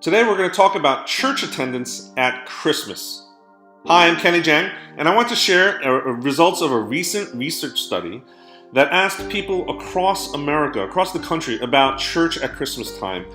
Today we're going to talk about church attendance at Christmas. Hi, I'm Kenny Jahng, and I want to share results of a recent research study that asked people across America, across the country, about church at Christmas time.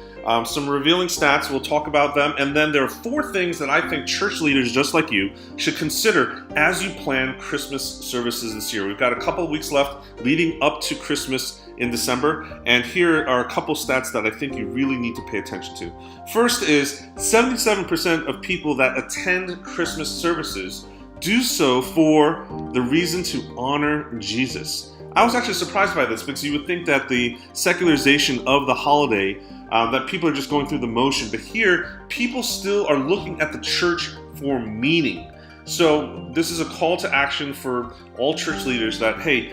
Some revealing stats, we'll talk about them, and then there are 4 things that I think church leaders just like you should consider as you plan Christmas services this year. We've got a couple of weeks left leading up to Christmas in December, and here are a couple stats that I think you really need to pay attention to. First is 77% of people that attend Christmas services do so for the reason to honor Jesus. I was actually surprised by this because you would think that the secularization of the holiday, that people are just going through the motion, but here people still are looking at the church for meaning. So this is a call to action for all church leaders that, hey,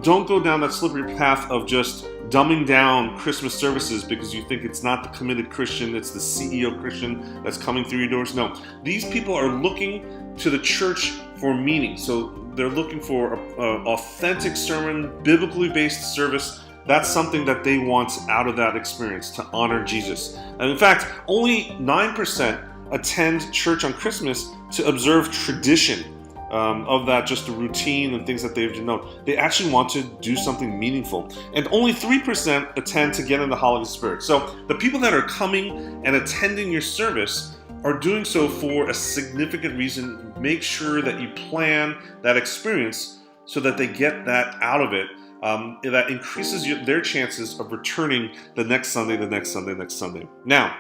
don't go down that slippery path of just dumbing down Christmas services because you think it's not the committed Christian, it's the CEO Christian that's coming through your doors. No, these people are looking to the church for meaning. So they're looking for an authentic sermon, biblically based service. That's something that they want out of that experience, to honor Jesus. And in fact, only 9% attend church on Christmas to observe tradition of that, just the routine and things that they've known. They actually want to do something meaningful. And only 3% attend to get in the holiday spirit. So the people that are coming and attending your service are doing so for a significant reason. Make sure that you plan that experience so that they get that out of it. That increases their chances of returning the next Sunday, the next Sunday, next Sunday. Now,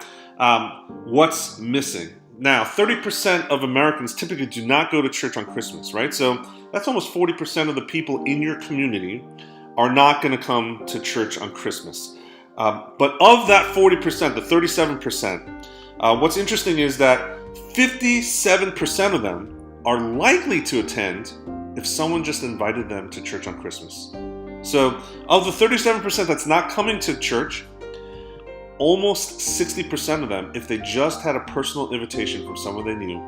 what's missing? Now, 30% of Americans typically do not go to church on Christmas, right? So that's almost 40% of the people in your community are not going to come to church on Christmas. But of that 40%, the 37%, what's interesting is that 57% of them are likely to attend if someone just invited them to church on Christmas. So of the 37% that's not coming to church, almost 60% of them, if they just had a personal invitation from someone they knew,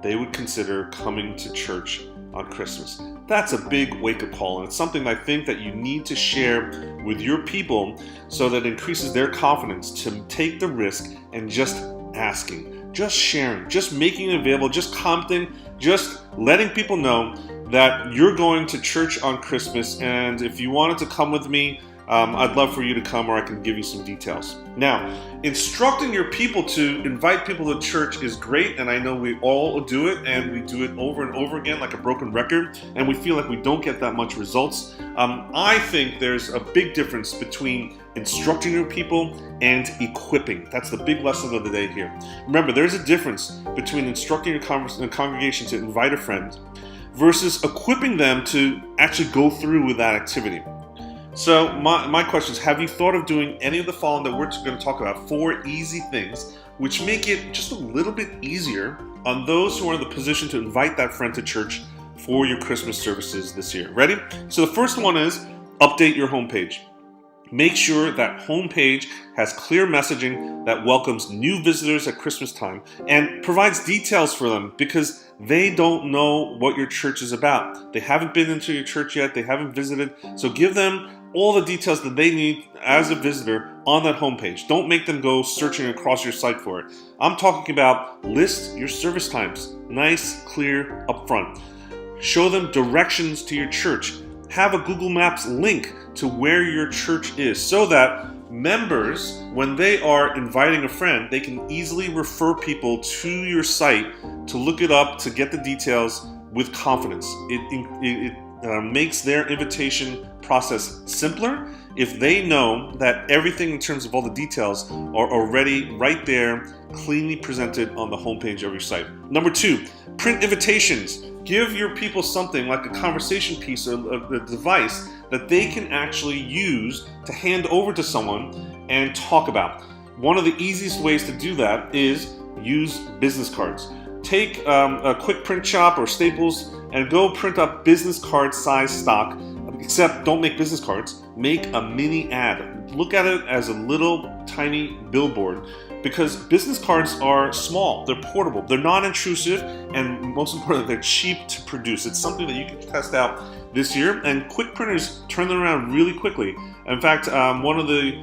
they would consider coming to church on Christmas. That's a big wake-up call, and it's something I think that you need to share with your people so that it increases their confidence to take the risk and just asking, just sharing, just making it available, just commenting, just letting people know that you're going to church on Christmas, and if you wanted to come with me, I'd love for you to come, or I can give you some details. Now, instructing your people to invite people to church is great, and I know we all do it, and we do it over and over again like a broken record, and we feel like we don't get that much results. I think there's a big difference between instructing your people and equipping. That's the big lesson of the day here. Remember, there's a difference between instructing your congregation to invite a friend versus equipping them to actually go through with that activity. So my question is, have you thought of doing any of the following that we're going to talk about? 4 easy things which make it just a little bit easier on those who are in the position to invite that friend to church for your Christmas services this year. Ready? So the first one is update your homepage. Make sure that homepage has clear messaging that welcomes new visitors at Christmas time and provides details for them, because they don't know what your church is about. They haven't been into your church yet. They haven't visited. So give them all the details that they need as a visitor on that homepage. Don't make them go searching across your site for it. I'm talking about list your service times. Nice, clear, upfront. Show them directions to your church. Have a Google Maps link to where your church is so that members, when they are inviting a friend, they can easily refer people to your site to look it up, to get the details with confidence. It makes their invitation process simpler if they know that everything in terms of all the details are already right there, cleanly presented on the homepage of your site. Number 2, print invitations. Give your people something like a conversation piece or a device that they can actually use to hand over to someone and talk about. One of the easiest ways to do that is use business cards. Take a quick print shop or Staples and go print up business card size stock, except don't make business cards, make a mini ad. Look at it as a little tiny billboard, because business cards are small, they're portable, they're non-intrusive, and most importantly, they're cheap to produce. It's something that you can test out this year, and quick printers turn them around really quickly. In fact, one of the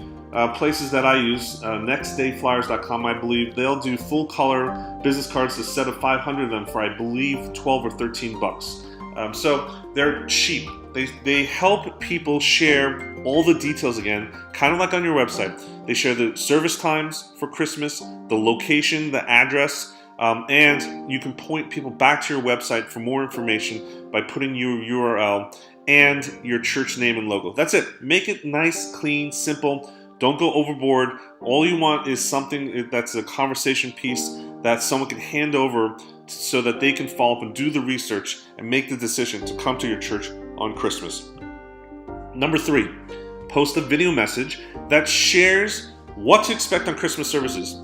places that I use, nextdayflyers.com, I believe, they'll do full color business cards, a set of 500 of them for, I believe, 12 or 13 bucks. So they're cheap. They help people share all the details again, kind of like on your website. They share the service times for Christmas, the location, the address, and you can point people back to your website for more information by putting your URL and your church name and logo. That's it. Make it nice, clean, simple. Don't go overboard. All you want is something that's a conversation piece that someone can hand over so that they can follow up and do the research and make the decision to come to your church on Christmas. Number 3, post a video message that shares what to expect on Christmas services.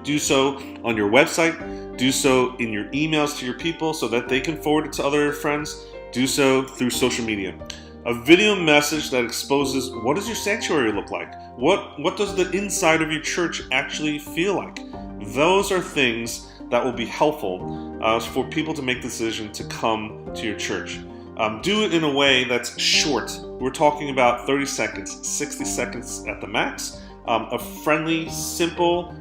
Do so on your website. Do so in your emails to your people so that they can forward it to other friends. Do so through social media. A video message that exposes what does your sanctuary look like? What does the inside of your church actually feel like? Those are things that will be helpful for people to make the decision to come to your church. Do it in a way that's short. We're talking about 30 seconds, 60 seconds at the max. A friendly, simple,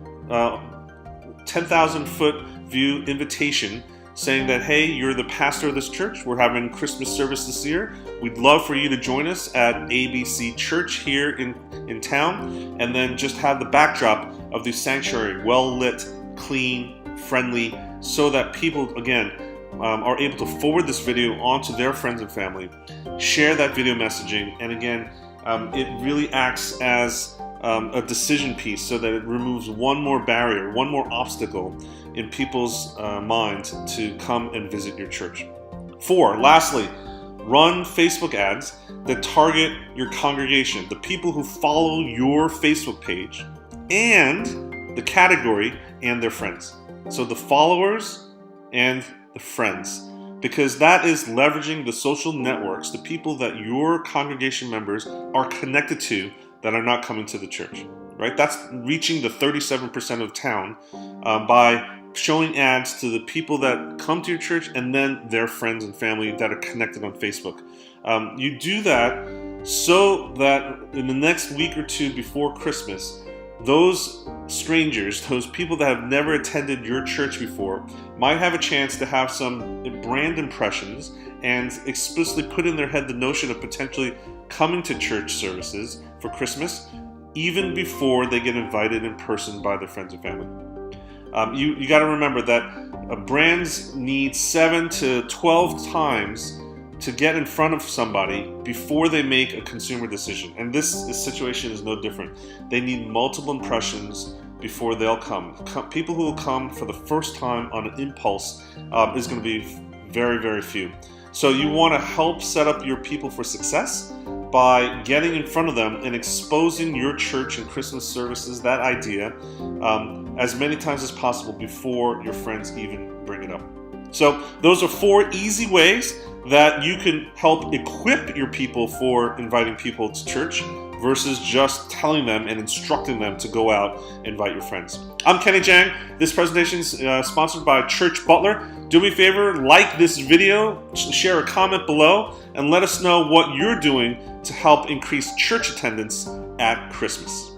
10,000 foot view invitation saying that, hey, you're the pastor of this church. We're having Christmas service this year. We'd love for you to join us at ABC Church here in town. And then just have the backdrop of the sanctuary, well lit, clean, friendly, so that people, again, are able to forward this video onto their friends and family, share that video messaging, and again, it really acts as a decision piece so that it removes one more barrier, one more obstacle in people's mind to come and visit your church. 4, lastly, run Facebook ads that target your congregation, the people who follow your Facebook page, and the category and their friends. So the followers and the friends, because that is leveraging the social networks, the people that your congregation members are connected to that are not coming to the church, right? That's reaching the 37% of town by showing ads to the people that come to your church and then their friends and family that are connected on Facebook. You do that so that in the next week or two before Christmas, those strangers, those people that have never attended your church before, might have a chance to have some brand impressions and explicitly put in their head the notion of potentially coming to church services for Christmas, even before they get invited in person by their friends and family. You got to remember that brands need 7 to 12 times to get in front of somebody before they make a consumer decision. And this situation is no different. They need multiple impressions before they'll come. People who will come for the first time on an impulse is going to be very, very few. So you want to help set up your people for success by getting in front of them and exposing your church and Christmas services, that idea, as many times as possible before your friends even bring it up. So those are 4 easy ways that you can help equip your people for inviting people to church versus just telling them and instructing them to go out and invite your friends. I'm Kenny Jahng. This presentation is sponsored by Church Butler. Do me a favor, like this video, share a comment below, and let us know what you're doing to help increase church attendance at Christmas.